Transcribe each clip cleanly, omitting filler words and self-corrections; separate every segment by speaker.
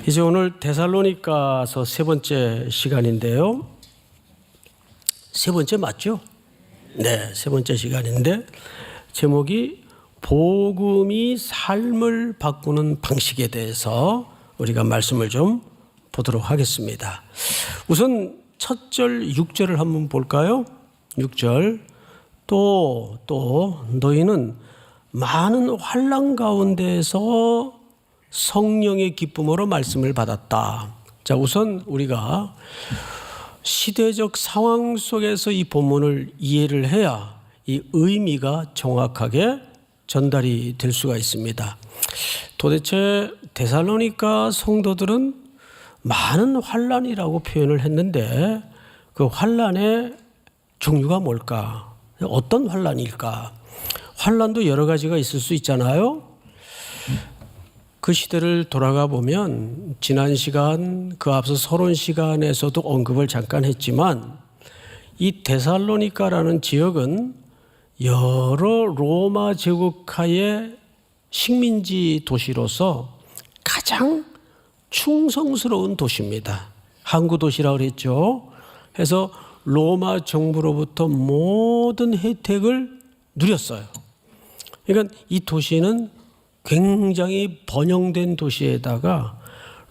Speaker 1: 이제 오늘 데살로니가서 세 번째 시간인데요. 세 번째 맞죠? 네, 세 번째 시간인데 제목이 복음이 삶을 바꾸는 방식에 대해서 우리가 말씀을 좀 보도록 하겠습니다. 우선 첫 절 6절을 한번 볼까요? 6절 또 너희는 많은 환난 가운데에서 성령의 기쁨으로 말씀을 받았다. 자, 우선 우리가 시대적 상황 속에서 이 본문을 이해를 해야 이 의미가 정확하게 전달이 될 수가 있습니다. 도대체 데살로니가 성도들은 많은 환난이라고 표현을 했는데 그 환난의 종류가 뭘까? 어떤 환난일까? 환난도 여러 가지가 있을 수 있잖아요. 그 시대를 돌아가 보면 지난 시간 그 앞서 서론 시간에서도 언급을 잠깐 했지만 이 데살로니가라는 지역은 여러 로마 제국하의 식민지 도시로서 가장 충성스러운 도시입니다. 항구 도시라고 그랬죠. 그래서 로마 정부로부터 모든 혜택을 누렸어요. 그러니까 이 도시는 굉장히 번영된 도시에다가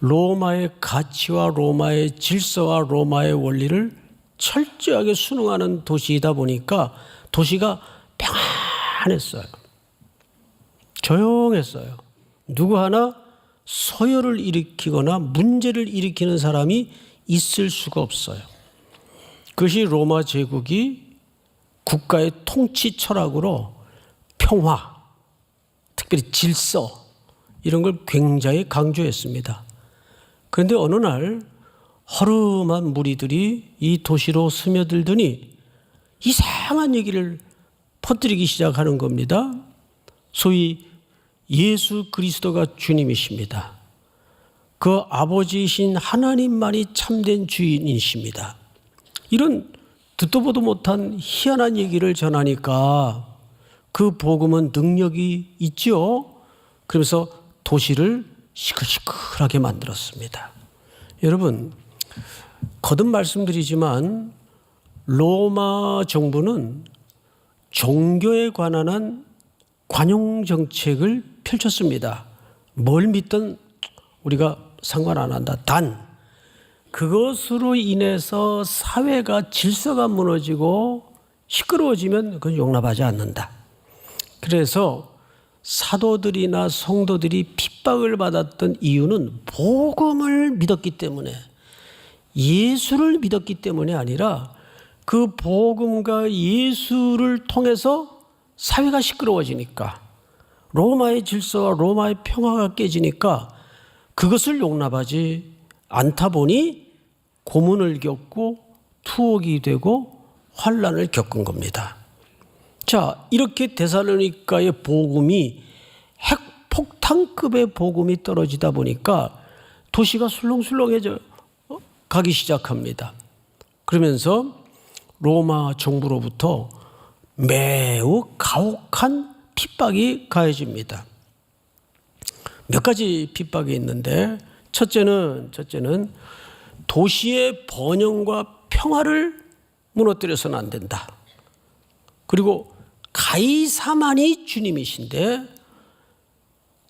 Speaker 1: 로마의 가치와 로마의 질서와 로마의 원리를 철저하게 순응하는 도시이다 보니까 도시가 평안했어요. 조용했어요. 누구 하나 서열을 일으키거나 문제를 일으키는 사람이 있을 수가 없어요. 그것이 로마 제국이 국가의 통치 철학으로 평화, 특별히 질서 이런 걸 굉장히 강조했습니다. 그런데 어느 날 허름한 무리들이 이 도시로 스며들더니 이상한 얘기를 퍼뜨리기 시작하는 겁니다. 소위 예수 그리스도가 주님이십니다. 그 아버지이신 하나님만이 참된 주인이십니다. 이런 듣도 보도 못한 희한한 얘기를 전하니까 그 복음은 능력이 있죠. 그러면서 도시를 시끌시끌하게 만들었습니다. 여러분, 거듭 말씀드리지만 로마 정부는 종교에 관한 한 관용 정책을 펼쳤습니다. 뭘 믿든 우리가 상관 안 한다. 단 그것으로 인해서 사회가 질서가 무너지고 시끄러워지면 그건 용납하지 않는다. 그래서 사도들이나 성도들이 핍박을 받았던 이유는 복음을 믿었기 때문에, 예수를 믿었기 때문이 아니라 그 복음과 예수를 통해서 사회가 시끄러워지니까, 로마의 질서와 로마의 평화가 깨지니까 그것을 용납하지 않다 보니 고문을 겪고 투옥이 되고 환난을 겪은 겁니다. 자, 이렇게 데살로니가의 복음이 핵폭탄급의 복음이 떨어지다 보니까 도시가 술렁술렁해져 가기 시작합니다. 그러면서 로마 정부로부터 매우 가혹한 핍박이 가해집니다. 몇 가지 핍박이 있는데 첫째는 도시의 번영과 평화를 무너뜨려서는 안 된다. 그리고 가이사만이 주님이신데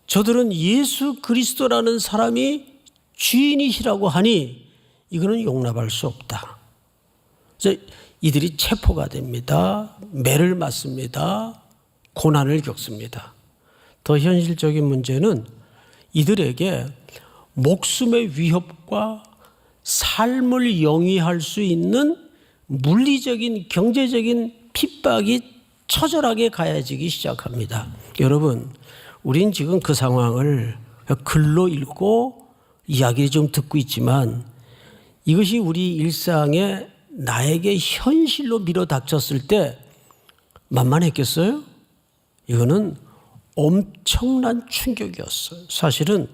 Speaker 1: 저들은 예수 그리스도라는 사람이 주인이시라고 하니 이거는 용납할 수 없다. 그래서 이들이 체포가 됩니다. 매를 맞습니다. 고난을 겪습니다. 더 현실적인 문제는 이들에게 목숨의 위협과 삶을 영위할 수 있는 물리적인 경제적인 핍박이 처절하게 가해지기 시작합니다. 여러분, 우린 지금 그 상황을 글로 읽고 이야기를 좀 듣고 있지만 이것이 우리 일상에 나에게 현실로 밀어닥쳤을 때 만만했겠어요? 이거는 엄청난 충격이었어요. 사실은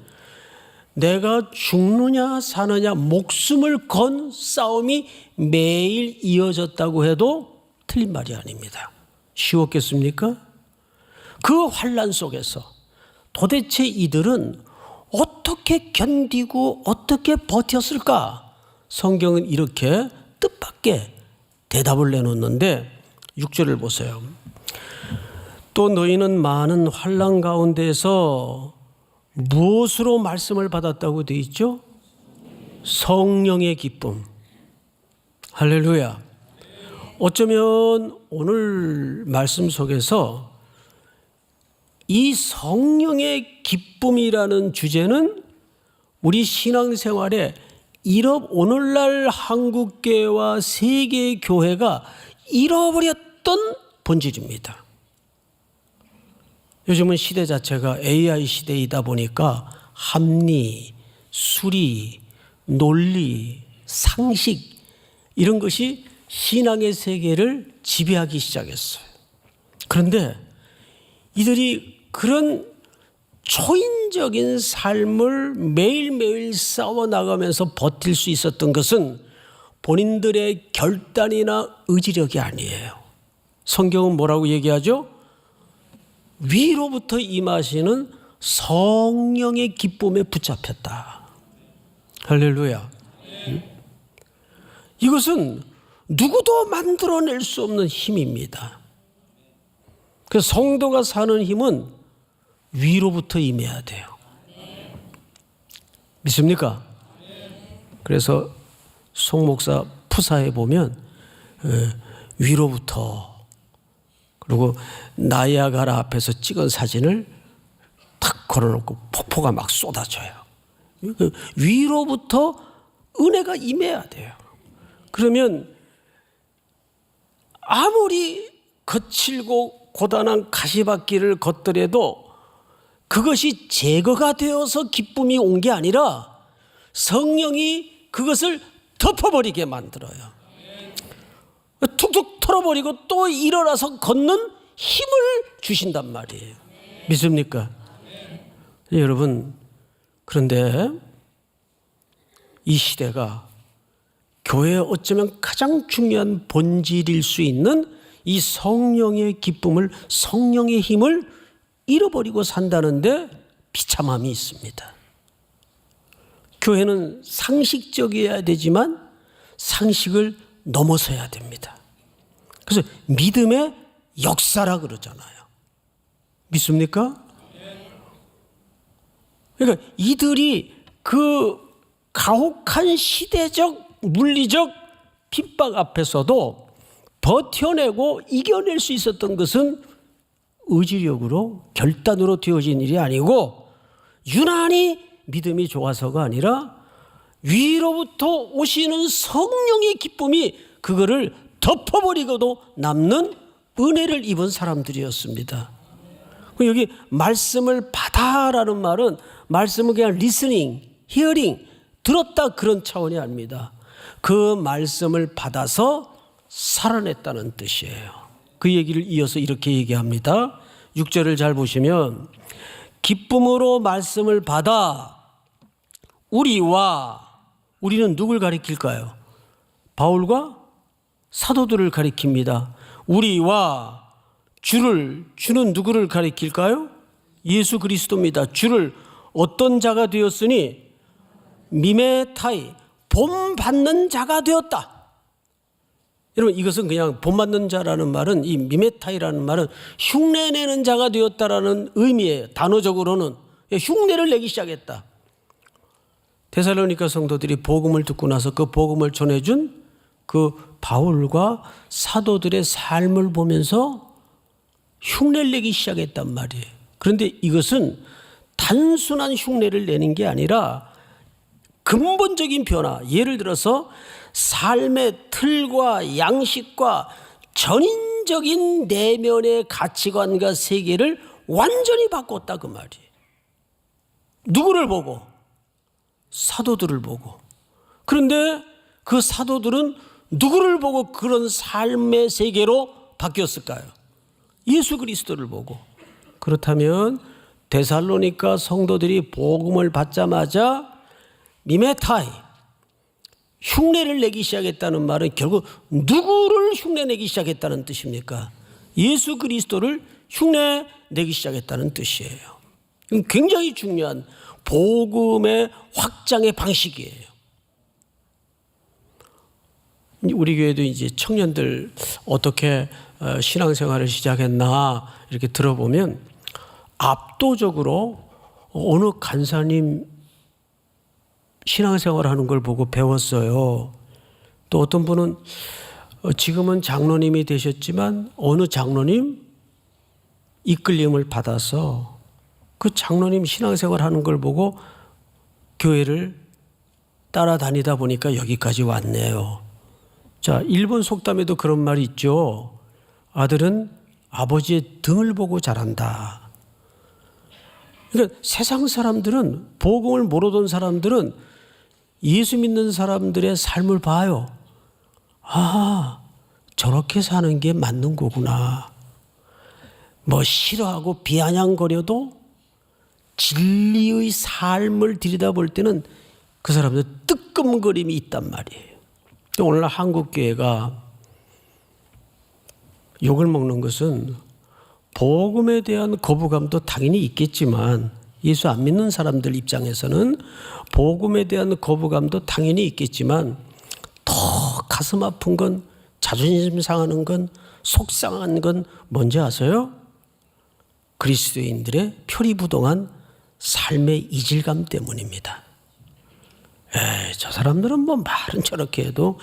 Speaker 1: 내가 죽느냐 사느냐 목숨을 건 싸움이 매일 이어졌다고 해도 틀린 말이 아닙니다. 쉬웠겠습니까? 그 환난 속에서 도대체 이들은 어떻게 견디고 어떻게 버텼을까? 성경은 이렇게 뜻밖의 대답을 내놓는데 6절을 보세요. 또 너희는 많은 환난 가운데서 무엇으로 말씀을 받았다고 되어 있죠? 성령의 기쁨. 할렐루야. 어쩌면 오늘 말씀 속에서 이 성령의 기쁨이라는 주제는 우리 신앙생활에 오늘날 한국교회와 세계교회가 잃어버렸던 본질입니다. 요즘은 시대 자체가 AI 시대이다 보니까 합리, 수리, 논리, 상식 이런 것이 신앙의 세계를 지배하기 시작했어요. 그런데 이들이 그런 초인적인 삶을 매일매일 싸워나가면서 버틸 수 있었던 것은 본인들의 결단이나 의지력이 아니에요. 성경은 뭐라고 얘기하죠? 위로부터 임하시는 성령의 기쁨에 붙잡혔다. 할렐루야. 이것은 누구도 만들어낼 수 없는 힘입니다. 그래서 성도가 사는 힘은 위로부터 임해야 돼요. 믿습니까? 그래서 송 목사 푸사에 보면 위로부터, 그리고 나이아가라 앞에서 찍은 사진을 탁 걸어놓고 폭포가 막 쏟아져요. 위로부터 은혜가 임해야 돼요. 그러면 아무리 거칠고 고단한 가시밭길을 걷더라도 그것이 제거가 되어서 기쁨이 온 게 아니라 성령이 그것을 덮어버리게 만들어요. 툭툭 털어버리고 또 일어나서 걷는 힘을 주신단 말이에요. 믿습니까? 여러분, 그런데 이 시대가 교회에 어쩌면 가장 중요한 본질일 수 있는 이 성령의 기쁨을, 성령의 힘을 잃어버리고 산다는데 비참함이 있습니다. 교회는 상식적이어야 되지만 상식을 넘어서야 됩니다. 그래서 믿음의 역사라 그러잖아요. 믿습니까? 그러니까 이들이 그 가혹한 시대적 물리적 핍박 앞에서도 버텨내고 이겨낼 수 있었던 것은 의지력으로 결단으로 되어진 일이 아니고 유난히 믿음이 좋아서가 아니라 위로부터 오시는 성령의 기쁨이 그거를 덮어버리고도 남는 은혜를 입은 사람들이었습니다. 여기 말씀을 받아라는 말은 말씀은 그냥 listening, hearing, 들었다 그런 차원이 아닙니다. 그 말씀을 받아서 살아냈다는 뜻이에요. 그 얘기를 이어서 이렇게 얘기합니다. 6절을 잘 보시면 기쁨으로 말씀을 받아 우리는 누굴 가리킬까요? 바울과 사도들을 가리킵니다. 우리와 주는 누구를 가리킬까요? 예수 그리스도입니다. 주를 어떤 자가 되었으니 미메타이, 본받는 자가 되었다. 여러분, 이것은 그냥 본받는 자라는 말은, 이 미메타이라는 말은 흉내내는 자가 되었다라는 의미예요. 단어적으로는 흉내를 내기 시작했다. 데살로니가 성도들이 복음을 듣고 나서 그 복음을 전해준 그 바울과 사도들의 삶을 보면서 흉내를 내기 시작했단 말이에요. 그런데 이것은 단순한 흉내를 내는 게 아니라 근본적인 변화, 예를 들어서 삶의 틀과 양식과 전인적인 내면의 가치관과 세계를 완전히 바꿨다 그 말이에요. 누구를 보고? 사도들을 보고. 그런데 그 사도들은 누구를 보고 그런 삶의 세계로 바뀌었을까요? 예수 그리스도를 보고. 그렇다면 데살로니가 성도들이 복음을 받자마자 미메타이, 흉내를 내기 시작했다는 말은 결국 누구를 흉내내기 시작했다는 뜻입니까? 예수 그리스도를 흉내내기 시작했다는 뜻이에요. 굉장히 중요한, 복음의 확장의 방식이에요. 우리 교회도 이제 청년들 어떻게 신앙생활을 시작했나 이렇게 들어보면 압도적으로 어느 간사님 신앙생활하는 걸 보고 배웠어요. 또 어떤 분은 지금은 장로님이 되셨지만 어느 장로님 이끌림을 받아서 그 장로님 신앙생활하는 걸 보고 교회를 따라다니다 보니까 여기까지 왔네요. 자, 일본 속담에도 그런 말이 있죠. 아들은 아버지의 등을 보고 자란다. 그러니까 세상 사람들은, 복음을 모르던 사람들은 예수 믿는 사람들의 삶을 봐요. 아, 저렇게 사는 게 맞는 거구나. 뭐 싫어하고 비아냥거려도 진리의 삶을 들여다볼 때는 그 사람들 뜨끔거림이 있단 말이에요. 오늘날 한국교회가 욕을 먹는 것은 복음에 대한 거부감도 당연히 있겠지만 예수 안 믿는 사람들 입장에서는 복음에 대한 거부감도 당연히 있겠지만 더 가슴 아픈 건, 자존심 상하는 건, 속상한 건 뭔지 아세요? 그리스도인들의 표리부동한 삶의 이질감 때문입니다. 저 사람들은 뭐 말은 저렇게 해도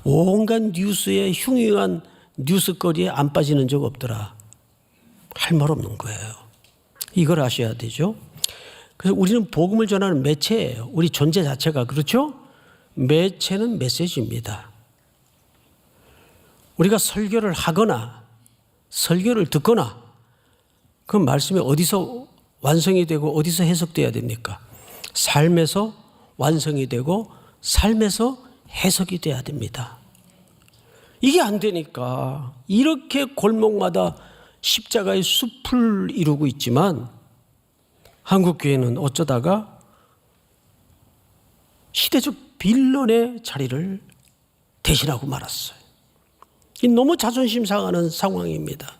Speaker 1: 온갖 뉴스에 흉흉한 뉴스거리에 안 빠지는 적 없더라. 할 말 없는 거예요. 이걸 아셔야 되죠. 그래서 우리는 복음을 전하는 매체예요. 우리 존재 자체가. 그렇죠? 매체는 메시지입니다. 우리가 설교를 하거나 설교를 듣거나 그 말씀이 어디서 완성이 되고 어디서 해석돼야 됩니까? 삶에서 완성이 되고 삶에서 해석이 돼야 됩니다. 이게 안 되니까 이렇게 골목마다 십자가의 숲을 이루고 있지만 한국교회는 어쩌다가 시대적 빌런의 자리를 대신하고 말았어요. 이 너무 자존심 상하는 상황입니다.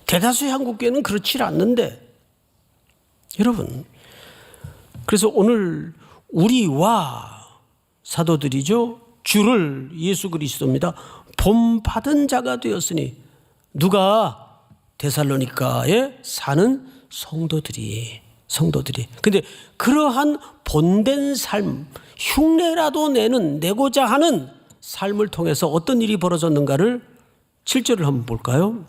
Speaker 1: 대다수의 한국교회는 그렇지 않는데 여러분, 그래서 오늘 우리와 사도들이죠. 주를 예수 그리스도입니다. 본받은 자가 되었으니 누가? 데살로니가에 사는 성도들이. 근데 그러한 본된 삶, 흉내라도 내고자 하는 삶을 통해서 어떤 일이 벌어졌는가를 7절을 한번 볼까요?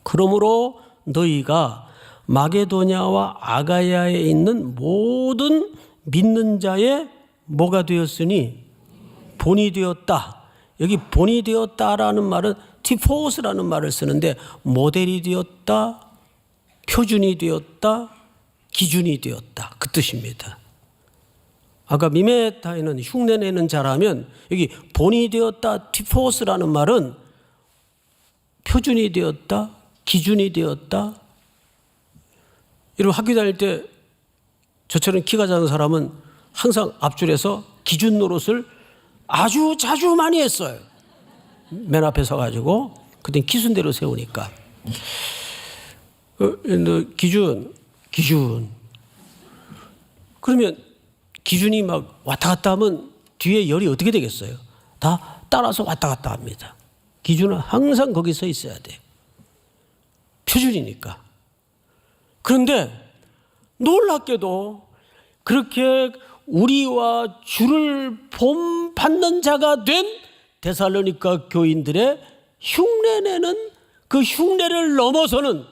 Speaker 1: 그러므로 너희가 마게도냐와 아가야에 있는 모든 믿는 자의 뭐가 되었으니 본이 되었다. 여기 본이 되었다라는 말은 티포스라는 말을 쓰는데 모델이 되었다, 표준이 되었다, 기준이 되었다. 그 뜻입니다. 아까 미메타에는 흉내내는 자라면 여기 본이 되었다, 티포스라는 말은 표준이 되었다, 기준이 되었다. 여러분 학교 다닐 때 저처럼 키가 작은 사람은 항상 앞줄에서 기준 노릇을 아주 자주 많이 했어요. 맨 앞에 서가지고 그때 기순대로 세우니까 기준 그러면 기준이 막 왔다 갔다 하면 뒤에 열이 어떻게 되겠어요? 다 따라서 왔다 갔다 합니다. 기준은 항상 거기 서 있어야 돼요. 표준이니까. 그런데 놀랍게도 그렇게 우리와 주를 본받는 자가 된 데살로니가 교인들의 흉내내는 그 흉내를 넘어서는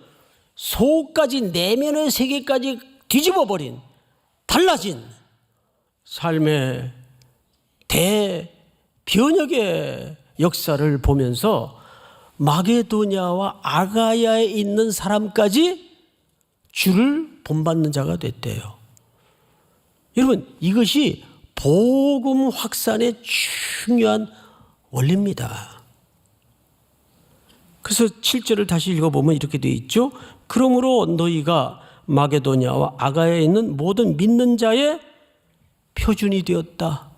Speaker 1: 속까지 내면의 세계까지 뒤집어버린 달라진 삶의 대변혁의 역사를 보면서 마게도냐와 아가야에 있는 사람까지 주를 본받는 자가 됐대요. 여러분, 이것이 복음 확산의 중요한 원리입니다. 그래서 7절을 다시 읽어보면 이렇게 되어 있죠. 그러므로 너희가 마게도냐와 아가야에 있는 모든 믿는 자의 표준이 되었다.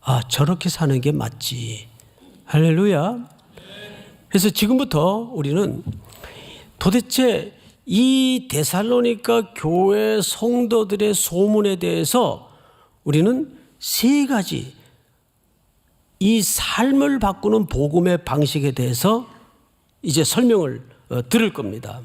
Speaker 1: 아, 저렇게 사는 게 맞지. 할렐루야. 그래서 지금부터 우리는 도대체 이 데살로니가 교회 성도들의 소문에 대해서 우리는 세 가지 이 삶을 바꾸는 복음의 방식에 대해서 이제 설명을 들을 겁니다.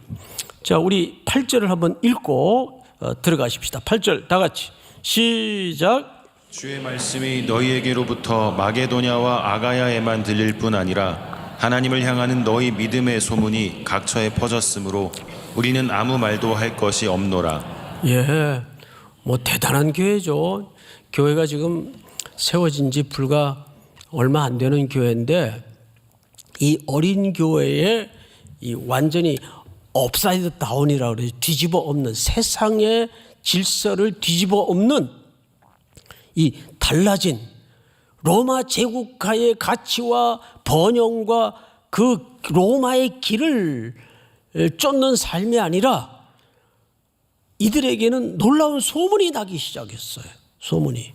Speaker 1: 자, 우리 8절을 한번 읽고 들어가십시다. 8절 다 같이 시작.
Speaker 2: 주의 말씀이 너희에게로부터 마게도냐와 아가야에만 들릴 뿐 아니라 하나님을 향하는 너희 믿음의 소문이 각처에 퍼졌으므로 우리는 아무 말도 할 것이 없노라.
Speaker 1: 예, 뭐 대단한 교회죠. 교회가 지금 세워진 지 불과 얼마 안 되는 교회인데 이 어린 교회에 이 완전히 업사이드 다운이라고 그래요. 뒤집어 엎는, 세상의 질서를 뒤집어 엎는 이 달라진 로마 제국가의 가치와 번영과 그 로마의 길을 쫓는 삶이 아니라 이들에게는 놀라운 소문이 나기 시작했어요. 소문이.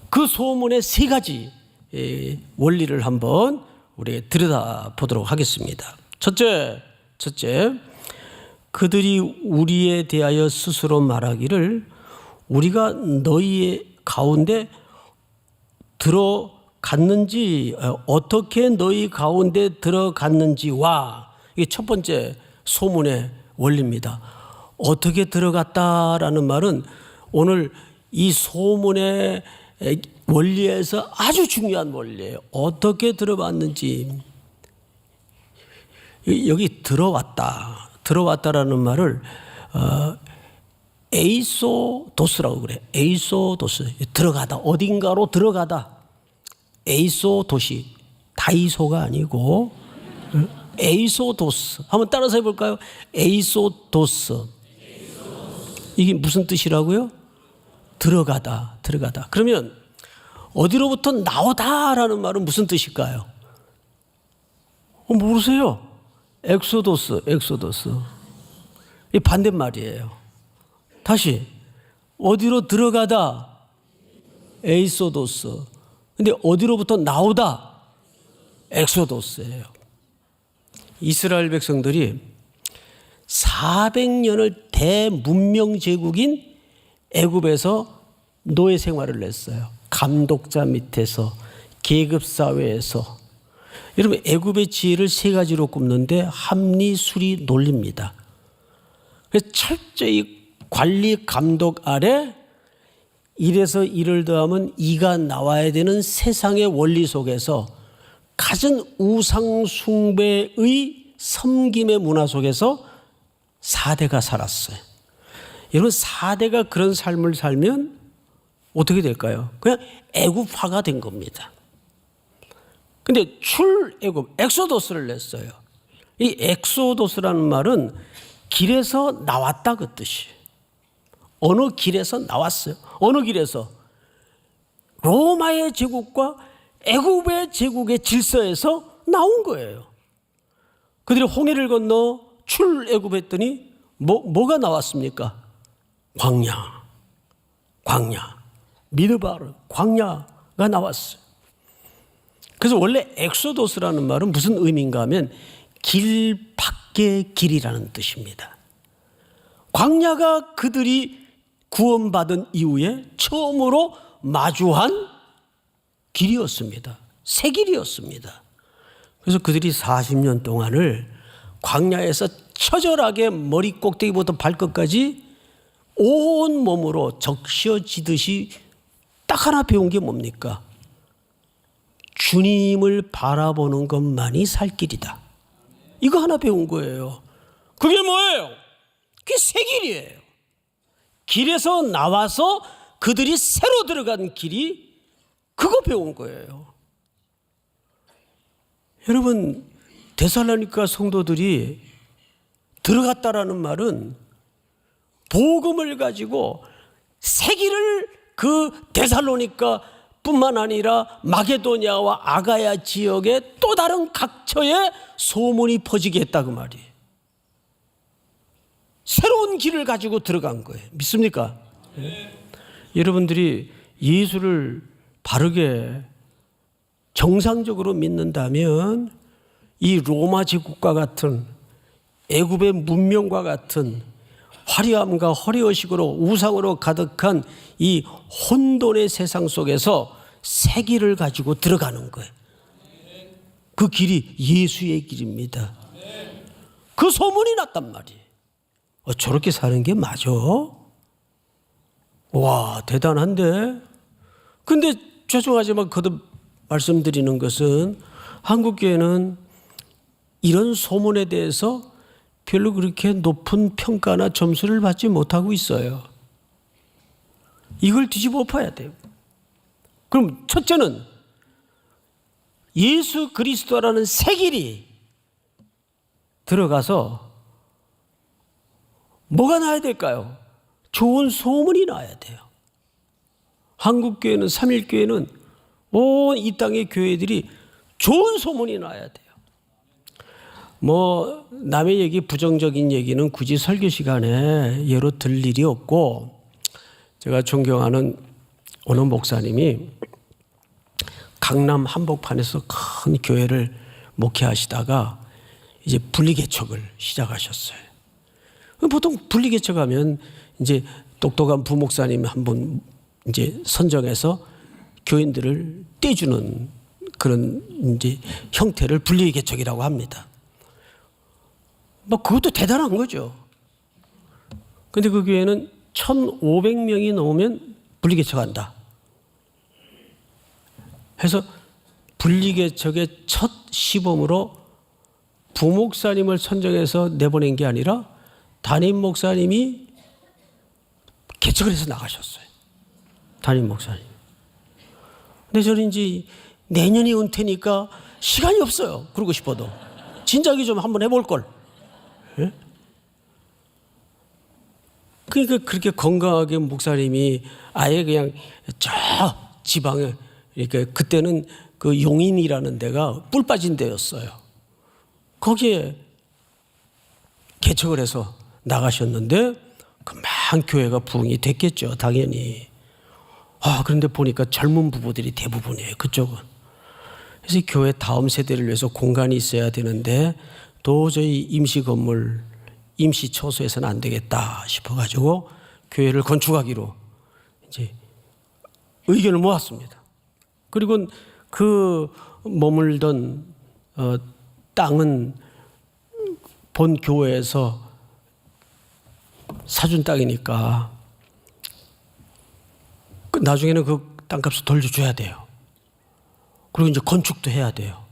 Speaker 1: 그 소문의 세 가지 원리를 한번 우리가 들여다보도록 하겠습니다. 첫째, 그들이 우리에 대하여 스스로 말하기를 우리가 너희의 가운데 들어갔는지, 어떻게 너희 가운데 들어갔는지와, 이게 첫 번째 소문의 원리입니다. 어떻게 들어갔다라는 말은 오늘 이 소문의 원리에서 아주 중요한 원리예요. 어떻게 들어왔는지. 여기 들어왔다라는 말을 에이소도스라고 그래. 에이소도스. 들어가다. 어딘가로 들어가다. 에이소도시. 다이소가 아니고 에이소도스. 한번 따라서 해볼까요? 에이소도스. 이게 무슨 뜻이라고요? 들어가다. 그러면 어디로부터 나오다라는 말은 무슨 뜻일까요? 모르세요? 엑소도스. 이 반대말이에요. 다시 어디로 들어가다 에이소도스. 근데 어디로부터 나오다 엑소도스예요. 이스라엘 백성들이 400년을 대문명 제국인 애굽에서 노예 생활을 했어요. 감독자 밑에서, 계급 사회에서. 여러분, 애굽의 지혜를 세 가지로 꼽는데 합리, 수리, 논리입니다. 그래서 철저히 관리 감독 아래 1에서 1을 더하면 2가 나와야 되는 세상의 원리 속에서 갖은 우상 숭배의 섬김의 문화 속에서 4대가 살았어요. 여러분, 4대가 그런 삶을 살면 어떻게 될까요? 그냥 애굽화가 된 겁니다. 근데 출애굽, 엑소도스를 냈어요. 이 엑소도스라는 말은 길에서 나왔다 그 뜻이에요. 어느 길에서 나왔어요. 어느 길에서? 로마의 제국과 애굽의 제국의 질서에서 나온 거예요. 그들이 홍해를 건너 출애굽했더니 뭐가 나왔습니까? 광야, 미드바르, 광야가 나왔어요. 그래서 원래 엑소도스라는 말은 무슨 의미인가 하면 길 밖의 길이라는 뜻입니다. 광야가 그들이 구원받은 이후에 처음으로 마주한 길이었습니다. 새 길이었습니다. 그래서 그들이 40년 동안을 광야에서 처절하게 머리 꼭대기부터 발끝까지 온 몸으로 적셔지듯이 딱 하나 배운 게 뭡니까? 주님을 바라보는 것만이 살 길이다. 이거 하나 배운 거예요. 그게 뭐예요? 그게 새 길이에요. 길에서 나와서 그들이 새로 들어간 길이 그거 배운 거예요. 여러분, 데살로니가 성도들이 들어갔다라는 말은 복음을 가지고 새 길을 그 데살로니가 뿐만 아니라 마게도냐와 아가야 지역의 또 다른 각처에 소문이 퍼지게 했다 그 말이에요. 새로운 길을 가지고 들어간 거예요. 믿습니까? 네. 여러분들이 예수를 바르게 정상적으로 믿는다면 이 로마 제국과 같은 애굽의 문명과 같은 화려함과 허례의식으로 우상으로 가득한 이 혼돈의 세상 속에서 새 길을 가지고 들어가는 거예요. 그 길이 예수의 길입니다. 그 소문이 났단 말이에요. 저렇게 사는 게 맞아? 와, 대단한데? 근데 죄송하지만 거듭 말씀드리는 것은 한국교회는 이런 소문에 대해서 별로 그렇게 높은 평가나 점수를 받지 못하고 있어요. 이걸 뒤집어 엎어야 돼요. 그럼 첫째는 예수 그리스도라는 새 길이 들어가서 뭐가 나야 될까요? 좋은 소문이 나야 돼요. 한국교회는, 삼일교회는 온 이 땅의 교회들이 좋은 소문이 나야 돼요. 뭐 남의 얘기, 부정적인 얘기는 굳이 설교 시간에 예로 들 일이 없고, 제가 존경하는 어느 목사님이 강남 한복판에서 큰 교회를 목회하시다가 이제 분리개척을 시작하셨어요. 보통 분리개척하면 이제 똑똑한 부목사님 한 분 이제 선정해서 교인들을 떼주는 그런 이제 형태를 분리개척이라고 합니다. 뭐 그것도 대단한 거죠. 근데 그 교회는 1,500명이 넘으면 분리개척한다 해서 분리개척의 첫 시범으로 부목사님을 선정해서 내보낸 게 아니라 담임 목사님이 개척을 해서 나가셨어요. 담임 목사님. 근데 저는 이제 내년이 은퇴니까 시간이 없어요. 그러고 싶어도. 진작에 좀 한번 해볼 걸. 예? 그러니까 그렇게 건강하게 목사님이 아예 그냥 저 지방에, 그러니까 그때는 그 용인이라는 데가 뿔 빠진 데였어요. 거기에 개척을 해서 나가셨는데 금방 교회가 부흥이 됐겠죠, 당연히. 그런데 보니까 젊은 부부들이 대부분이에요, 그쪽은. 그래서 교회 다음 세대를 위해서 공간이 있어야 되는데 도저히 임시 건물, 임시 처소에서는 안 되겠다 싶어가지고 교회를 건축하기로 이제 의견을 모았습니다. 그리고 그 머물던 땅은 본 교회에서 사준 땅이니까 나중에는 그 땅값을 돌려줘야 돼요. 그리고 이제 건축도 해야 돼요.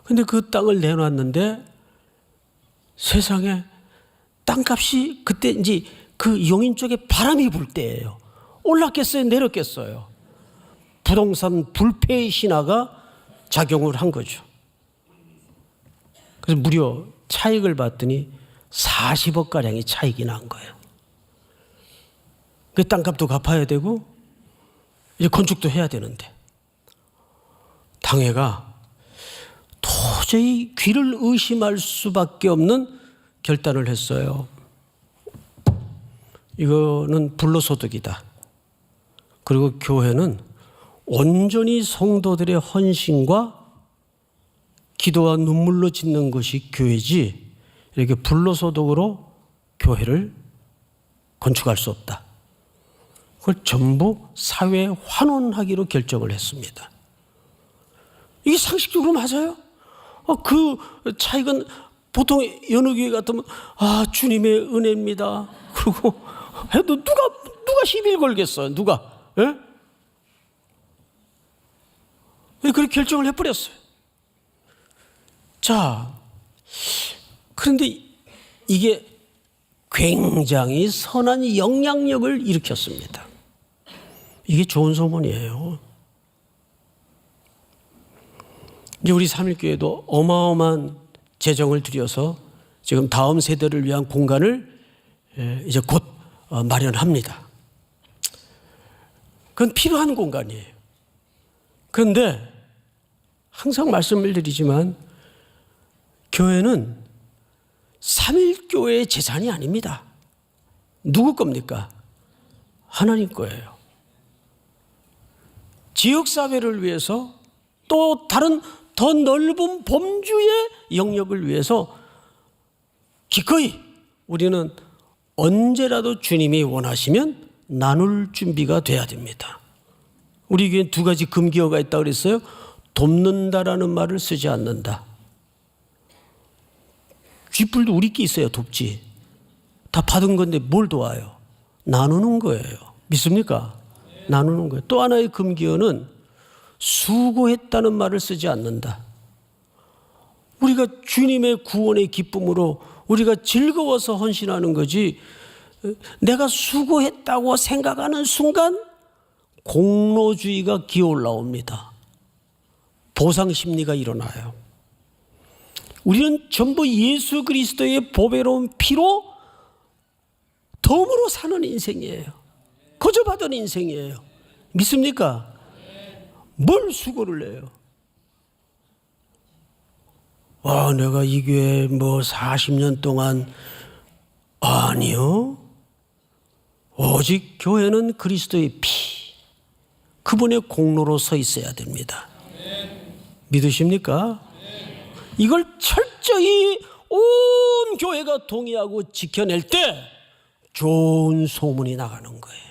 Speaker 1: 근데 그 땅을 내놨는데 세상에 땅값이 그때 이제 그 용인 쪽에 바람이 불 때예요. 올랐겠어요? 내렸겠어요? 부동산 불패의 신화가 작용을 한 거죠. 그래서 무려 차익을 봤더니 40억가량이 차익이 난 거예요. 그 땅값도 갚아야 되고 이제 건축도 해야 되는데 당회가 도저히 귀를 의심할 수밖에 없는 결단을 했어요. 이거는 불로소득이다. 그리고 교회는 온전히 성도들의 헌신과 기도와 눈물로 짓는 것이 교회지 이렇게 불로소득으로 교회를 건축할 수 없다. 그걸 전부 사회에 환원하기로 결정을 했습니다. 이게 상식적으로 맞아요? 그 차익은 보통 여느 교회 같으면 주님의 은혜입니다. 그리고 해도 누가 시비를 걸겠어요? 누가? 예? 그렇게 결정을 해버렸어요. 자, 그런데 이게 굉장히 선한 영향력을 일으켰습니다. 이게 좋은 소문이에요. 이제 우리 삼일교회도 어마어마한 재정을 들여서 지금 다음 세대를 위한 공간을 이제 곧 마련합니다. 그건 필요한 공간이에요. 그런데 항상 말씀을 드리지만 교회는 삼일교회의 재산이 아닙니다. 누구 겁니까? 하나님 거예요. 지역사회를 위해서 또 다른 더 넓은 범주의 영역을 위해서 기꺼이 우리는 언제라도 주님이 원하시면 나눌 준비가 돼야 됩니다. 우리 교회는 두 가지 금기어가 있다고 그랬어요. 돕는다라는 말을 쓰지 않는다. 쥐뿔도 우리끼리 있어야 돕지. 다 받은 건데 뭘 도와요? 나누는 거예요. 믿습니까? 나누는 거예요. 또 하나의 금기어는 수고했다는 말을 쓰지 않는다. 우리가 주님의 구원의 기쁨으로 우리가 즐거워서 헌신하는 거지, 내가 수고했다고 생각하는 순간 공로주의가 기어올라옵니다. 보상심리가 일어나요. 우리는 전부 예수 그리스도의 보배로운 피로 덤으로 사는 인생이에요. 거저 받은 인생이에요. 믿습니까? 뭘 수고를 해요? 내가 이 교회 40년 동안, 아니요. 오직 교회는 그리스도의 피, 그분의 공로로 서 있어야 됩니다. 믿으십니까? 이걸 철저히 온 교회가 동의하고 지켜낼 때 좋은 소문이 나가는 거예요.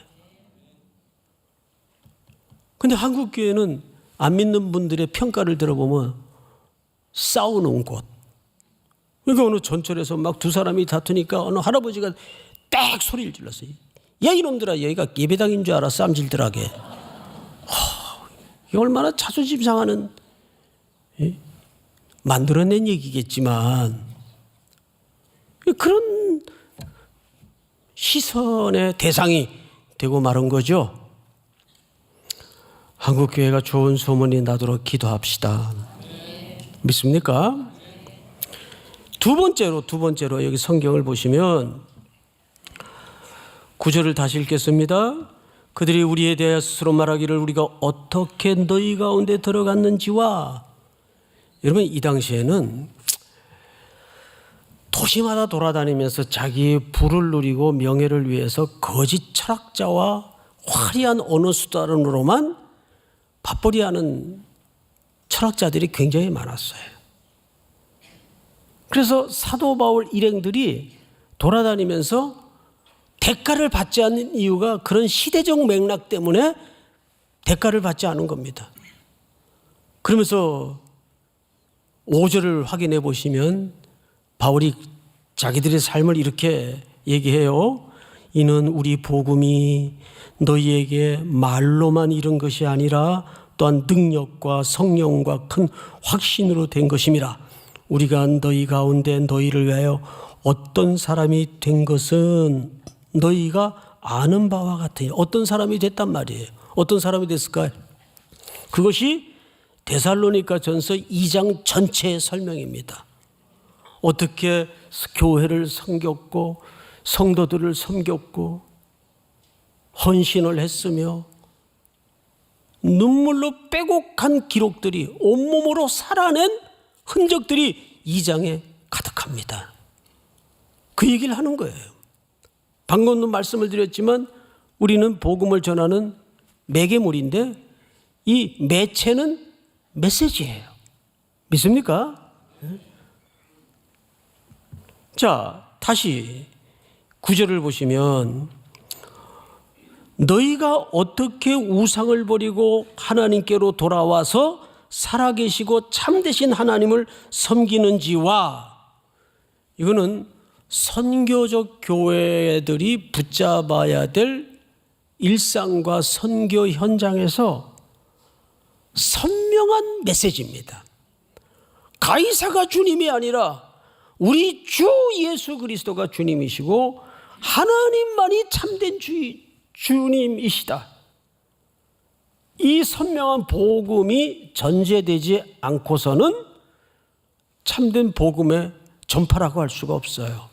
Speaker 1: 근데 한국 교회는 안 믿는 분들의 평가를 들어보면 싸우는 곳. 그러니까 어느 전철에서 막 두 사람이 다투니까 어느 할아버지가 딱 소리를 질렀어요. 야 이놈들아, 여기가 예배당인 줄 알아, 쌈질들하게. 이게 얼마나 자존심 상하는, 만들어낸 얘기겠지만 그런 시선의 대상이 되고 마른 거죠. 한국교회가 좋은 소문이 나도록 기도합시다. 믿습니까? 두 번째로 여기 성경을 보시면 9절을 다시 읽겠습니다. 그들이 우리에 대해 스스로 말하기를 우리가 어떻게 너희 가운데 들어갔는지와, 여러분 이 당시에는 도시마다 돌아다니면서 자기 부를 누리고 명예를 위해서 거짓 철학자와 화려한 언어 수단으로만 밥벌이하는 철학자들이 굉장히 많았어요. 그래서 사도 바울 일행들이 돌아다니면서 대가를 받지 않는 이유가 그런 시대적 맥락 때문에 대가를 받지 않은 겁니다. 그러면서 5절을 확인해 보시면 바울이 자기들의 삶을 이렇게 얘기해요. 이는 우리 복음이 너희에게 말로만 이른 것이 아니라 또한 능력과 성령과 큰 확신으로 된 것임이라. 우리가 너희 가운데 너희를 위하여 어떤 사람이 된 것은 너희가 아는 바와 같으니. 어떤 사람이 됐단 말이에요. 어떤 사람이 됐을까요? 그것이 데살로니가 전서 2장 전체의 설명입니다. 어떻게 교회를 섬겼고 성도들을 섬겼고 헌신을 했으며 눈물로 빼곡한 기록들이 온몸으로 살아낸 흔적들이 2장에 가득합니다. 그 얘기를 하는 거예요. 방금도 말씀을 드렸지만 우리는 복음을 전하는 매개물인데 이 매체는 메시지예요. 믿습니까? 자, 다시 9절을 보시면 너희가 어떻게 우상을 버리고 하나님께로 돌아와서 살아계시고 참되신 하나님을 섬기는지와, 이거는 선교적 교회들이 붙잡아야 될 일상과 선교 현장에서 선명한 메시지입니다. 가이사가 주님이 아니라 우리 주 예수 그리스도가 주님이시고 하나님만이 참된 주님이시다. 이 선명한 복음이 전제되지 않고서는 참된 복음의 전파라고 할 수가 없어요.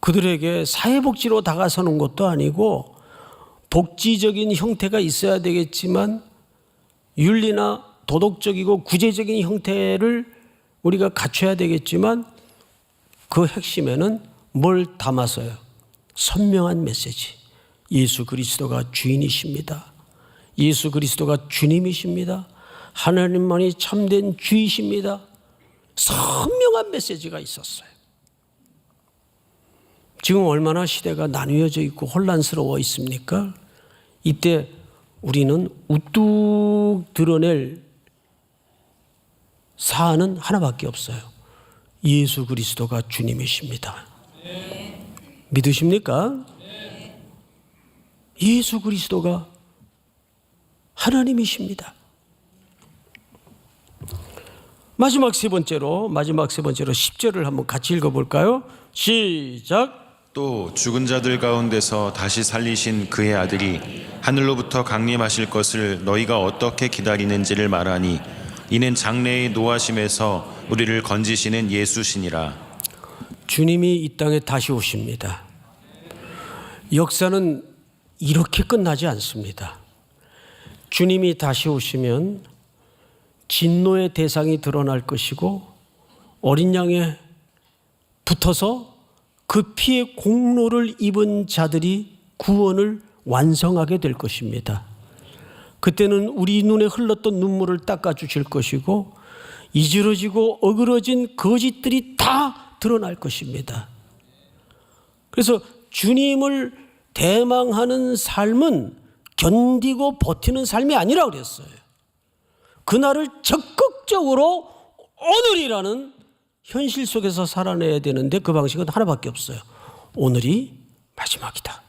Speaker 1: 그들에게 사회복지로 다가서는 것도 아니고 복지적인 형태가 있어야 되겠지만 윤리나 도덕적이고 구제적인 형태를 우리가 갖춰야 되겠지만 그 핵심에는 뭘 담아서요? 선명한 메시지. 예수 그리스도가 주인이십니다. 예수 그리스도가 주님이십니다. 하나님만이 참된 주이십니다. 선명한 메시지가 있었어요. 지금 얼마나 시대가 나뉘어져 있고 혼란스러워 있습니까? 이때 우리는 우뚝 드러낼 사안은 하나밖에 없어요. 예수 그리스도가 주님이십니다. 믿으십니까? 예수 그리스도가 하나님이십니다. 마지막 세 번째로 10절을 한번 같이 읽어볼까요? 시작.
Speaker 2: 또 죽은 자들 가운데서 다시 살리신 그의 아들이 하늘로부터 강림하실 것을 너희가 어떻게 기다리는지를 말하니 이는 장래의 노하심에서 우리를 건지시는 예수시니라.
Speaker 1: 주님이 이 땅에 다시 오십니다. 역사는 이렇게 끝나지 않습니다. 주님이 다시 오시면 진노의 대상이 드러날 것이고 어린 양에 붙어서 그 피의 공로를 입은 자들이 구원을 완성하게 될 것입니다. 그때는 우리 눈에 흘렀던 눈물을 닦아주실 것이고 이지러지고 어그러진 거짓들이 다 드러날 것입니다. 그래서 주님을 대망하는 삶은 견디고 버티는 삶이 아니라 그랬어요. 그날을 적극적으로 오늘이라는 현실 속에서 살아내야 되는데 그 방식은 하나밖에 없어요. 오늘이 마지막이다.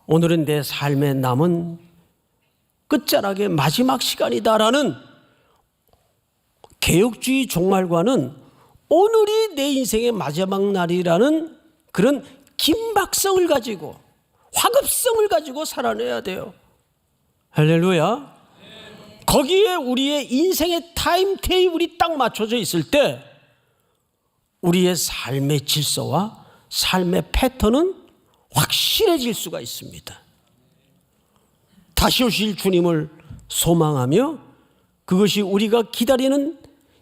Speaker 1: 오늘은 내 삶의 남은 끝자락의 마지막 시간이다라는 개혁주의 종말과는 오늘이 내 인생의 마지막 날이라는 그런 긴박성을 가지고 화급성을 가지고 살아내야 돼요. 할렐루야. 거기에 우리의 인생의 타임테이블이 딱 맞춰져 있을 때 우리의 삶의 질서와 삶의 패턴은 확실해질 수가 있습니다. 다시 오실 주님을 소망하며 그것이 우리가 기다리는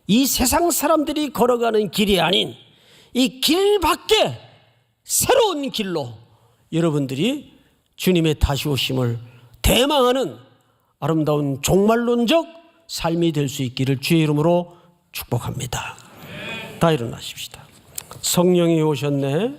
Speaker 1: 이 세상 사람들이 걸어가는 길이 아닌 이 길 밖에 새로운 길로 여러분들이 주님의 다시 오심을 대망하는 아름다운 종말론적 삶이 될 수 있기를 주의 이름으로 축복합니다. 다 일어나십시다. 성령이 오셨네.